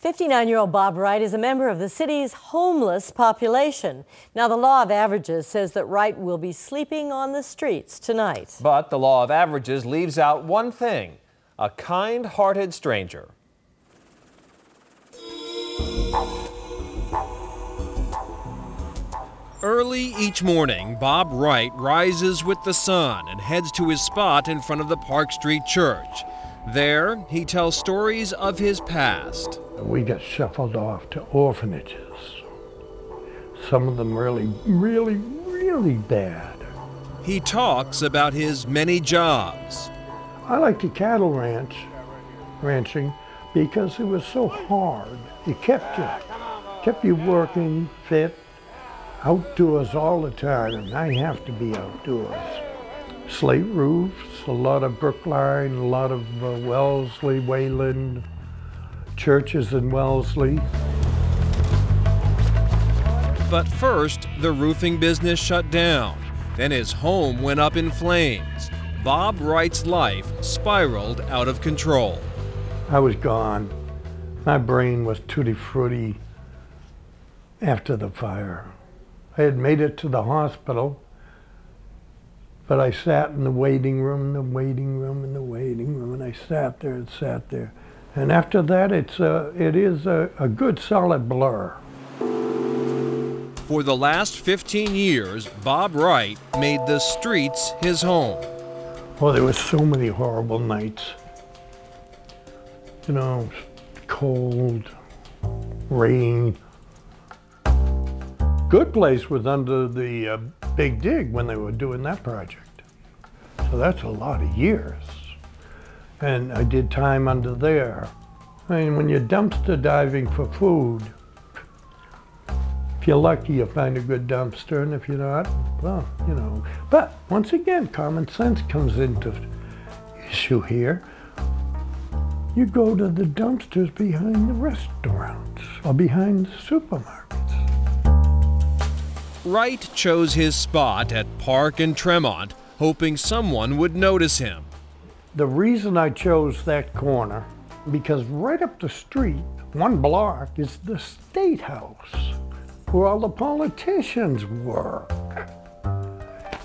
59-year-old Bob Wright is a member of the city's homeless population. Now, the law of averages says that Wright will be sleeping on the streets tonight. But the law of averages leaves out one thing: a kind-hearted stranger. Early each morning, Bob Wright rises with the sun and heads to his spot in front of the Park Street Church. There, he tells stories of his past. We got shuffled off to orphanages. Some of them really bad. He talks about his many jobs. I like the cattle ranching because it was so hard. It kept you working, fit, outdoors all the time, and I have to be outdoors. Slate roofs, a lot of Brookline, a lot of Wellesley, Wayland, churches in Wellesley. But first, the roofing business shut down. Then his home went up in flames. Bob Wright's life spiraled out of control. I was gone. My brain was tutti frutti after the fire. I had made it to the hospital, but I sat in the waiting room, and I sat there and sat there. And after that, it is a good solid blur. For the last 15 years, Bob Wright made the streets his home. Well, there were so many horrible nights. You know, cold, rain. Good place was under the Big Dig when they were doing that project. So that's a lot of years. And I did time under there. I mean, when you're dumpster diving for food, if you're lucky, you'll find a good dumpster, and if you're not, well, you know. But once again, common sense comes into issue here. You go to the dumpsters behind the restaurants or behind the supermarkets. Wright chose his spot at Park and Tremont, hoping someone would notice him. The reason I chose that corner, because right up the street, one block, is the State House, where all the politicians work.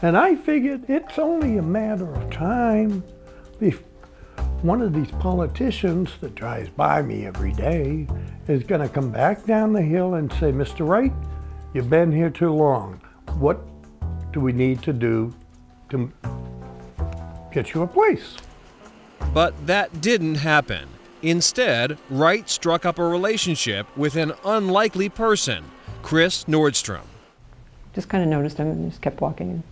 And I figured it's only a matter of time if one of these politicians that drives by me every day is going to come back down the hill and say, "Mr. Wright, you've been here too long. What do we need to do to get you a place?" But that didn't happen. Instead, Wright struck up a relationship with an unlikely person, Chris Nordstrom. Just kind of noticed him and just kept walking.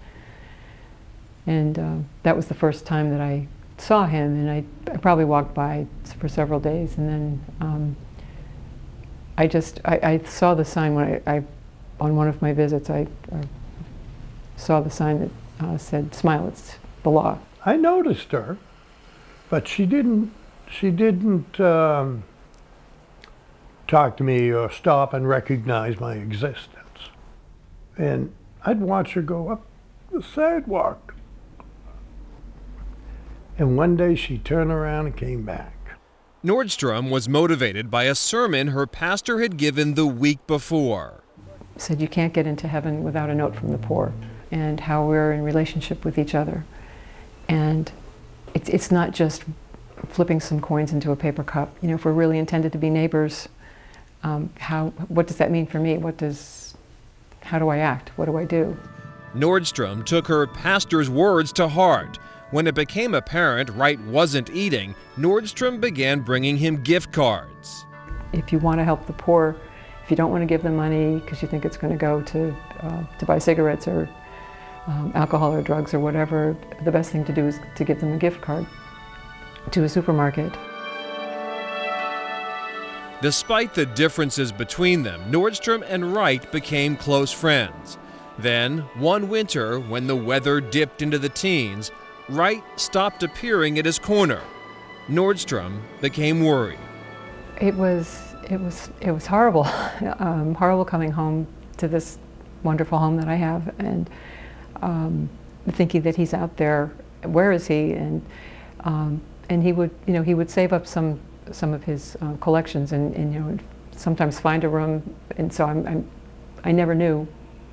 And that was the first time that I saw him, and I probably walked by for several days, and then I saw the sign when on one of my visits, I saw the sign that said, "Smile, it's the law." I noticed her, but she didn't talk to me or stop and recognize my existence. And I'd watch her go up the sidewalk. And one day she turned around and came back. Nordstrom was motivated by a sermon her pastor had given the week before. He said, "You can't get into heaven without a note from the poor," and how we're in relationship with each other. And it's not just flipping some coins into a paper cup. You know, if we're really intended to be neighbors, what does that mean for me? How do I act? What do I do? Nordstrom took her pastor's words to heart. When it became apparent Wright wasn't eating, Nordstrom began bringing him gift cards. If you want to help the poor, if you don't want to give them money because you think it's going to go to buy cigarettes or alcohol or drugs or whatever, the best thing to do is to give them a gift card to a supermarket. Despite the differences between them, Nordstrom and Wright became close friends. Then, one winter, when the weather dipped into the teens, Wright stopped appearing at his corner. Nordstrom became worried. It was horrible. Horrible coming home to this wonderful home that I have, and thinking that he's out there. Where is he? And he would, he would save up some some of his collections, and you know, sometimes find a room, and so I never knew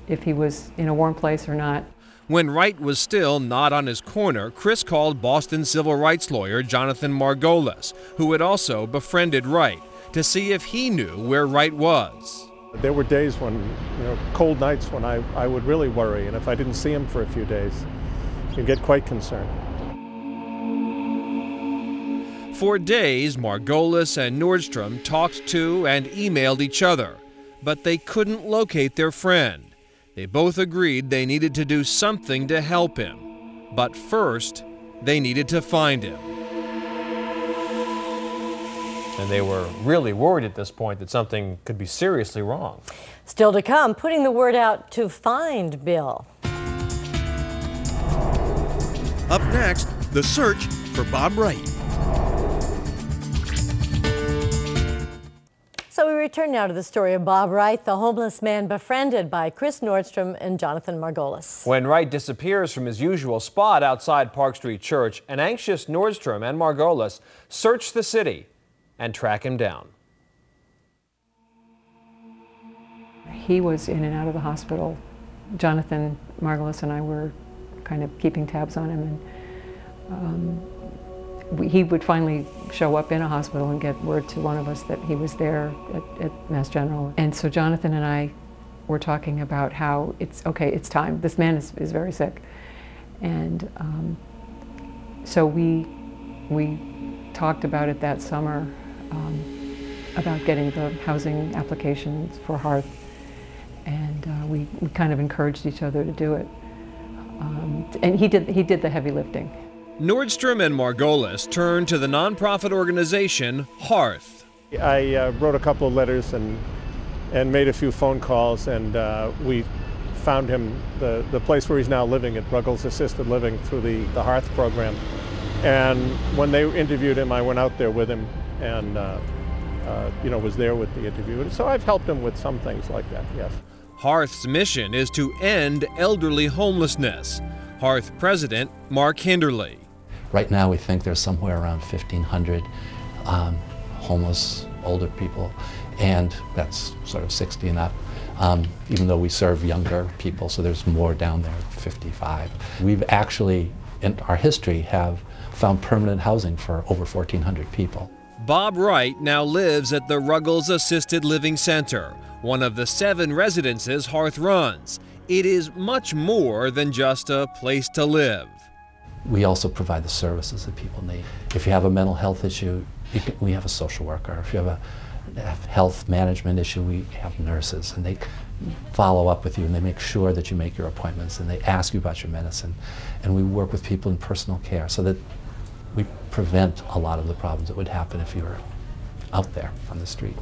if he was in a warm place or not. When Wright was still not on his corner, Chris called Boston civil rights lawyer Jonathan Margolis, who had also befriended Wright, to see if he knew where Wright was. There were days when, you know, cold nights when I would really worry, and if I didn't see him for a few days, you'd get quite concerned. For days, Margolis and Nordstrom talked to and emailed each other, but they couldn't locate their friend. They both agreed they needed to do something to help him, but first, they needed to find him. And they were really worried at this point that something could be seriously wrong. Still to come, putting the word out to find Bill. Up next, the search for Bob Wright. So we return now to the story of Bob Wright, the homeless man befriended by Chris Nordstrom and Jonathan Margolis. When Wright disappears from his usual spot outside Park Street Church, an anxious Nordstrom and Margolis search the city and track him down. He was in and out of the hospital. Jonathan Margolis and I were kind of keeping tabs on him, and he would finally show up in a hospital and get word to one of us that he was there at Mass General. And so Jonathan and I were talking about how it's time. This man is very sick. And so we talked about it that summer, about getting the housing applications for Hearth. And we kind of encouraged each other to do it. And he did the heavy lifting. Nordstrom and Margolis turned to the nonprofit organization Hearth. I wrote a couple of letters and made a few phone calls, and we found him the place where he's now living at Ruggles Assisted Living through the Hearth program. And when they interviewed him, I went out there with him and you know, was there with the interview. So I've helped him with some things like that, yes. Hearth's mission is to end elderly homelessness. Hearth President Mark Hinderly. Right now we think there's somewhere around 1,500 homeless older people, and that's sort of 60 and up, even though we serve younger people, so there's more down there, 55. We've actually, in our history, have found permanent housing for over 1,400 people. Bob Wright now lives at the Ruggles Assisted Living Center, one of the 7 residences Hearth runs. It is much more than just a place to live. We also provide the services that people need. If you have a mental health issue, we have a social worker. If you have a health management issue, we have nurses, and they follow up with you, and they make sure that you make your appointments, and they ask you about your medicine. And we work with people in personal care so that we prevent a lot of the problems that would happen if you were out there on the street.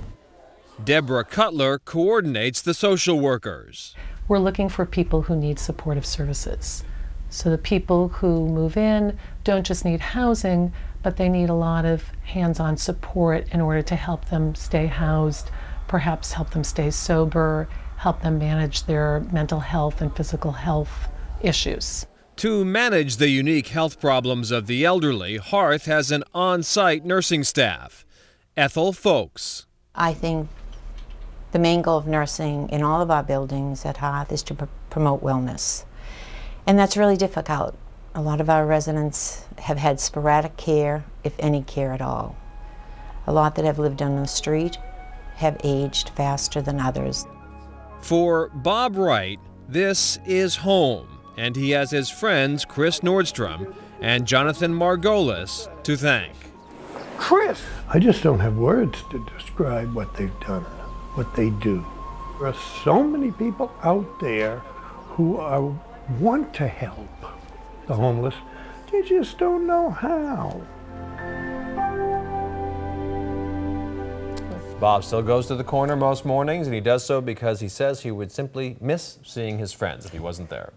Deborah Cutler coordinates the social workers. We're looking for people who need supportive services. So the people who move in don't just need housing, but they need a lot of hands-on support in order to help them stay housed, perhaps help them stay sober, help them manage their mental health and physical health issues. To manage the unique health problems of the elderly, Hearth has an on-site nursing staff. Ethel Folks. I think the main goal of nursing in all of our buildings at Hearth is to promote wellness. And that's really difficult. A lot of our residents have had sporadic care, if any care at all. A lot that have lived on the street have aged faster than others. For Bob Wright, this is home, and he has his friends Chris Nordstrom and Jonathan Margolis to thank. Chris! I just don't have words to describe what they've done, what they do. There are so many people out there who want to help the homeless. They just don't know how. Bob still goes to the corner most mornings, and he does so because he says he would simply miss seeing his friends if he wasn't there.